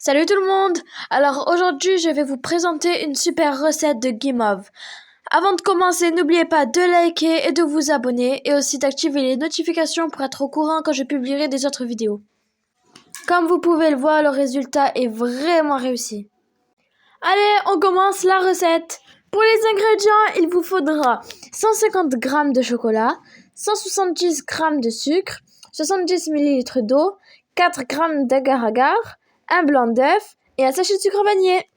Salut tout le monde! Alors aujourd'hui je vais vous présenter une super recette de guimauve. Avant de commencer, n'oubliez pas de liker et de vous abonner et aussi d'activer les notifications pour être au courant quand je publierai des autres vidéos. Comme vous pouvez le voir, le résultat est vraiment réussi. Allez, on commence la recette! Pour les ingrédients, il vous faudra 150 g de chocolat, 170 g de sucre, 70 ml d'eau, 4 g d'agar-agar, un blanc d'œuf et un sachet de sucre vanillé.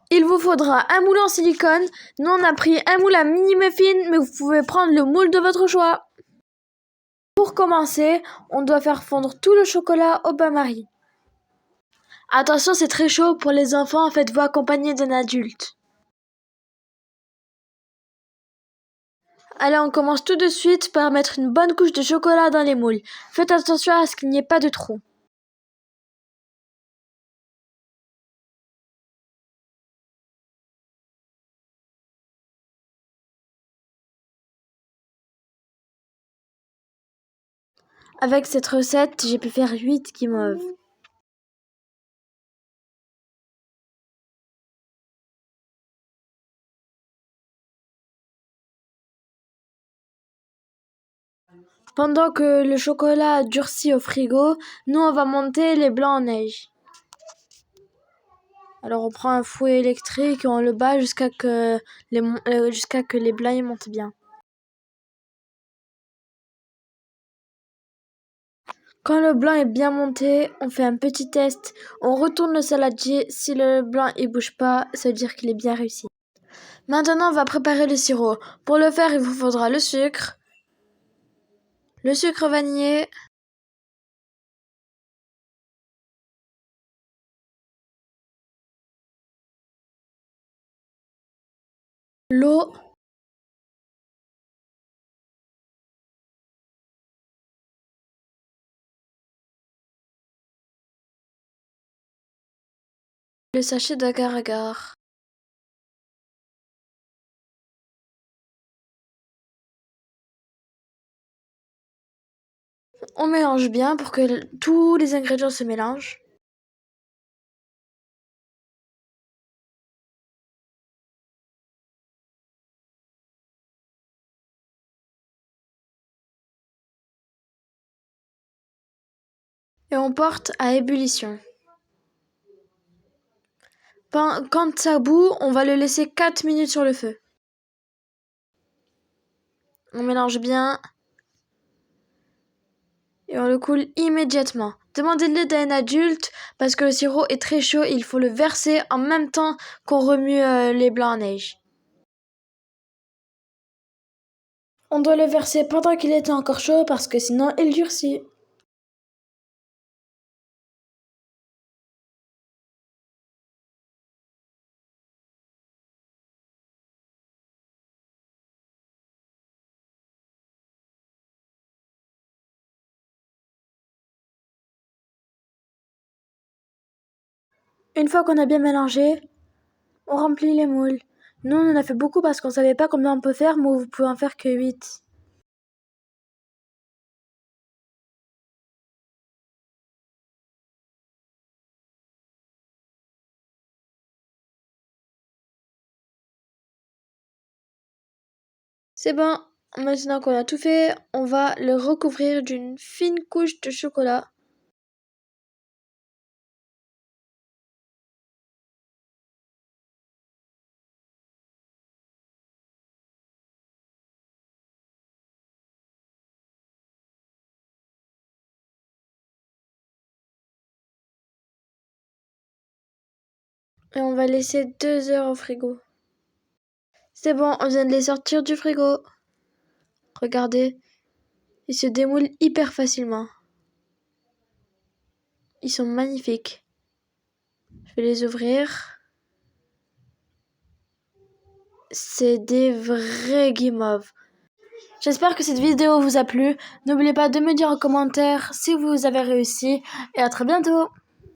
Il vous faudra un moule en silicone. Nous on a pris un moule à mini muffin, mais vous pouvez prendre le moule de votre choix. Pour commencer, on doit faire fondre tout le chocolat au bain-marie. Attention, c'est très chaud pour les enfants, faites-vous accompagner d'un adulte. Allez, on commence tout de suite par mettre une bonne couche de chocolat dans les moules. Faites attention à ce qu'il n'y ait pas de trous. Avec cette recette, j'ai pu faire 8 guimauves. Pendant que le chocolat durcit au frigo, nous on va monter les blancs en neige. Alors on prend un fouet électrique et on le bat jusqu'à que les blancs y montent bien. Quand le blanc est bien monté, on fait un petit test. On retourne le saladier. Si le blanc ne bouge pas, ça veut dire qu'il est bien réussi. Maintenant, on va préparer le sirop. Pour le faire, il vous faudra le sucre vanillé, l'eau, le sachet d'agar-agar. On mélange bien pour que tous les ingrédients se mélangent. Et on porte à ébullition. Quand ça bout, on va le laisser 4 minutes sur le feu. On mélange bien et on le coule immédiatement. Demandez de l'aide à un adulte parce que le sirop est très chaud et il faut le verser en même temps qu'on remue les blancs en neige. On doit le verser pendant qu'il est encore chaud parce que sinon il durcit. Une fois qu'on a bien mélangé, on remplit les moules. Nous on en a fait beaucoup parce qu'on savait pas combien on peut faire, mais vous pouvez en faire que 8. C'est bon, maintenant qu'on a tout fait, on va le recouvrir d'une fine couche de chocolat. Et on va laisser 2 heures au frigo. C'est bon, on vient de les sortir du frigo. Regardez, ils se démoulent hyper facilement. Ils sont magnifiques. Je vais les ouvrir. C'est des vrais guimauves. J'espère que cette vidéo vous a plu. N'oubliez pas de me dire en commentaire si vous avez réussi et à très bientôt.